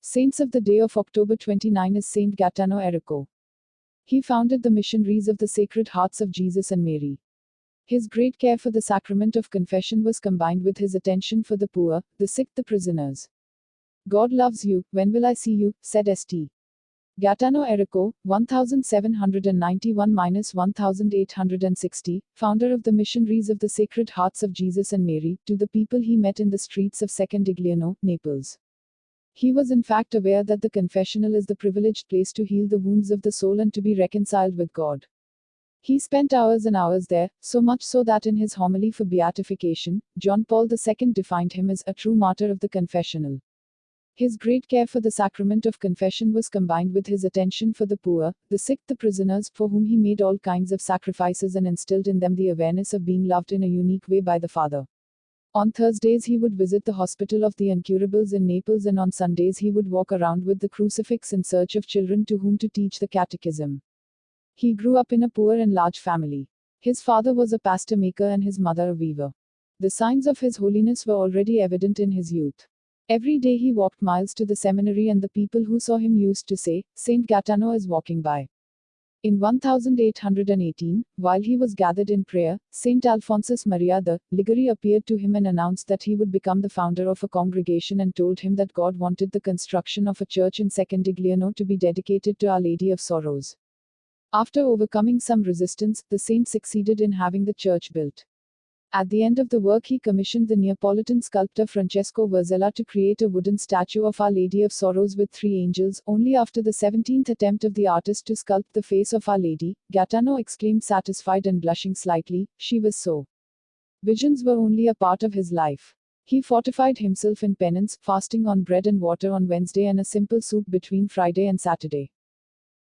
Saints of the day of October 29 is Saint Gaetano ERRICO. He founded the missionaries of the Sacred Hearts of Jesus and Mary. His great care for the sacrament of confession was combined with his attention for the poor, the sick, the prisoners. God loves you, when will I see you, said St. Gaetano ERRICO, 1791-1860, founder of the missionaries of the Sacred Hearts of Jesus and Mary, to the people he met in the streets of Secondigliano, Naples. He was in fact aware that the confessional is the privileged place to heal the wounds of the soul and to be reconciled with God. He spent hours and hours there, so much so that in his homily for beatification, John Paul II defined him as a true martyr of the confessional. His great care for the sacrament of confession was combined with his attention for the poor, the sick, the prisoners, for whom he made all kinds of sacrifices and instilled in them the awareness of being loved in a unique way by the Father. On Thursdays he would visit the Hospital of the Incurables in Naples, and on Sundays he would walk around with the crucifix in search of children to whom to teach the catechism. He grew up in a poor and large family. His father was a pastor maker and his mother a weaver. The signs of his holiness were already evident in his youth. Every day he walked miles to the seminary, and the people who saw him used to say, "Saint Gaetano is walking by." In 1818, while he was gathered in prayer, Saint Alphonsus Maria the Liguri appeared to him and announced that he would become the founder of a congregation, and told him that God wanted the construction of a church in Secondigliano to be dedicated to Our Lady of Sorrows. After overcoming some resistance, the saint succeeded in having the church built. At the end of the work he commissioned the Neapolitan sculptor Francesco Verzella to create a wooden statue of Our Lady of Sorrows with 3 angels. Only after the 17th attempt of the artist to sculpt the face of Our Lady, Gaetano exclaimed, satisfied and blushing slightly, "She was so." Visions were only a part of his life. He fortified himself in penance, fasting on bread and water on Wednesday and a simple soup between Friday and Saturday.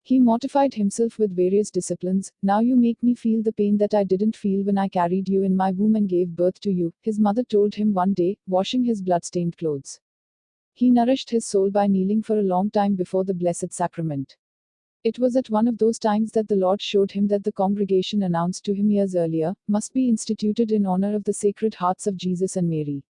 He mortified himself with various disciplines. "Now you make me feel the pain that I didn't feel when I carried you in my womb and gave birth to you," his mother told him one day, washing his bloodstained clothes. He nourished his soul by kneeling for a long time before the Blessed Sacrament. It was at one of those times that the Lord showed him that the congregation announced to him years earlier must be instituted in honor of the Sacred Hearts of Jesus and Mary.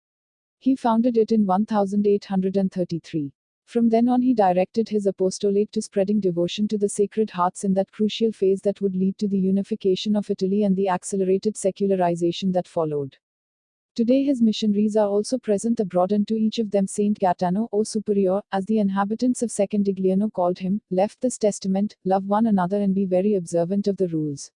He founded it in 1833. From then on he directed his apostolate to spreading devotion to the Sacred Hearts in that crucial phase that would lead to the unification of Italy and the accelerated secularization that followed. Today his missionaries are also present abroad, and to each of them Saint Gaetano, O Superior, as the inhabitants of Secondigliano called him, left this testament: love one another and be very observant of the rules.